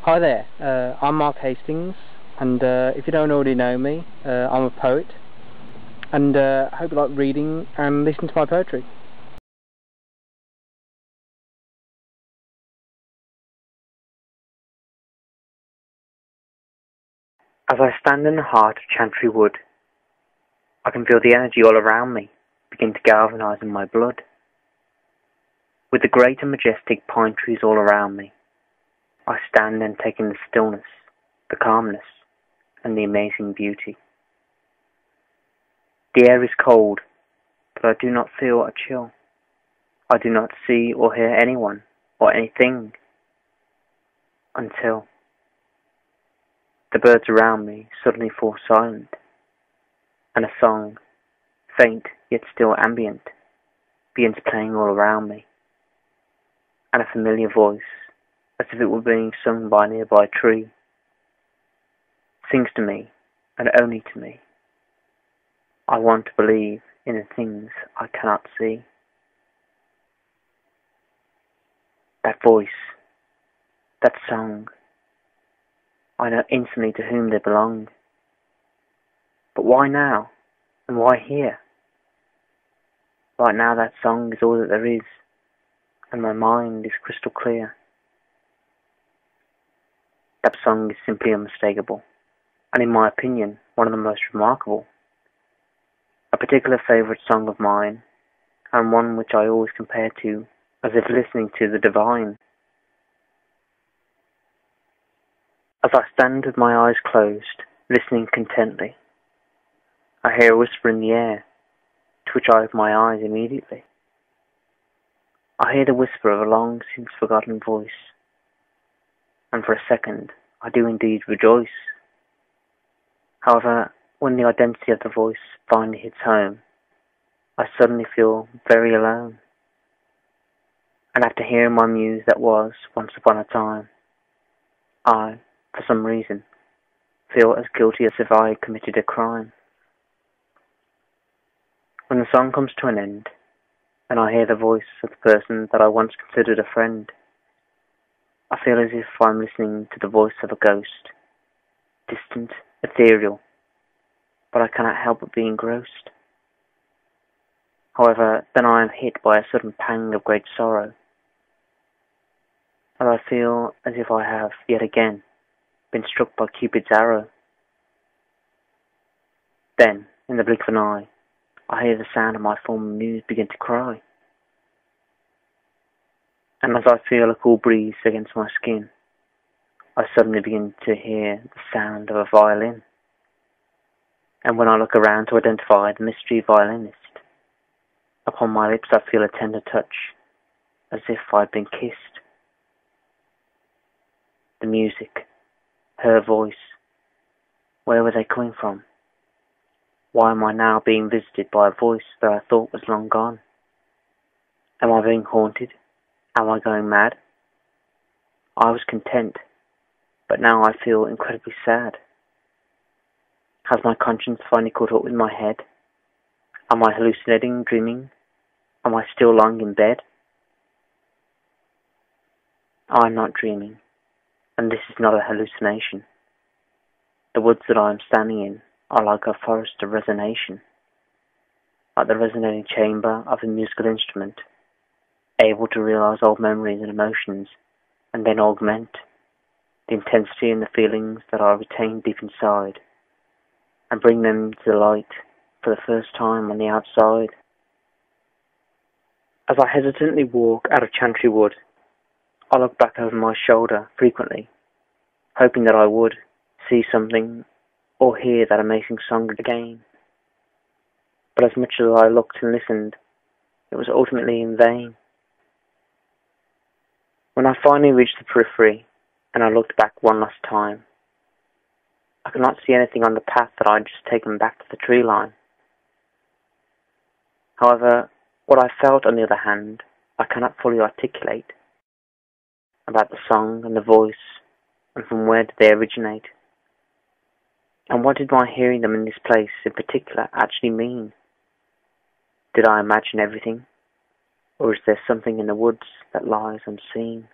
Hi there, I'm Mark Hastings, and if you don't already know me, I'm a poet, and I hope you like reading and listening to my poetry. As I stand in the heart of Chantry Wood, I can feel the energy all around me begin to galvanize in my blood. With the great and majestic pine trees all around me, I stand and take in the stillness, the calmness, and the amazing beauty. The air is cold, but I do not feel a chill. I do not see or hear anyone or anything until the birds around me suddenly fall silent, and a song, faint yet still ambient, begins playing all around me, and a familiar voice, as if it were being sung by a nearby tree, sings to me, and only to me. I want to believe in the things I cannot see. That voice, that song, I know instantly to whom they belong. But why now? And why here? Right now that song is all that there is, and my mind is crystal clear. That song is simply unmistakable, and in my opinion, one of the most remarkable. A particular favourite song of mine, and one which I always compare to as if listening to the divine. As I stand with my eyes closed, listening contently, I hear a whisper in the air, to which I open my eyes immediately. I hear the whisper of a long since forgotten voice, and for a second I do indeed rejoice. However, when the identity of the voice finally hits home, I suddenly feel very alone. And after hearing my muse that was once upon a time, I, for some reason, feel as guilty as if I had committed a crime. When the song comes to an end, and I hear the voice of the person that I once considered a friend, I feel as if I'm listening to the voice of a ghost, distant, ethereal, but I cannot help but be engrossed. However, then I am hit by a sudden pang of great sorrow, and I feel as if I have, yet again, been struck by Cupid's arrow. Then, in the blink of an eye, I hear the sound of my former muse begin to cry. And as I feel a cool breeze against my skin, I suddenly begin to hear the sound of a violin. And when I look around to identify the mystery violinist, upon my lips I feel a tender touch, as if I'd been kissed. The music, her voice, where were they coming from? Why am I now being visited by a voice that I thought was long gone? Am I being haunted? Am I going mad? I was content, but now I feel incredibly sad. Has my conscience finally caught up with my head? Am I hallucinating, dreaming? Am I still lying in bed? I am not dreaming, and this is not a hallucination. The woods that I am standing in are like a forest of resonation, like the resonating chamber of a musical instrument, able to realize old memories and emotions, and then augment the intensity and the feelings that are retained deep inside, and bring them to the light for the first time on the outside. As I hesitantly walk out of Chantry Wood, I look back over my shoulder frequently, hoping that I would see something or hear that amazing song again. But as much as I looked and listened, it was ultimately in vain. When I finally reached the periphery and I looked back one last time, I could not see anything on the path that I had just taken back to the tree line. However, what I felt, on the other hand, I cannot fully articulate about the song and the voice, and from where did they originate? And what did my hearing them in this place in particular actually mean? Did I imagine everything, or is there something in the woods that lies unseen?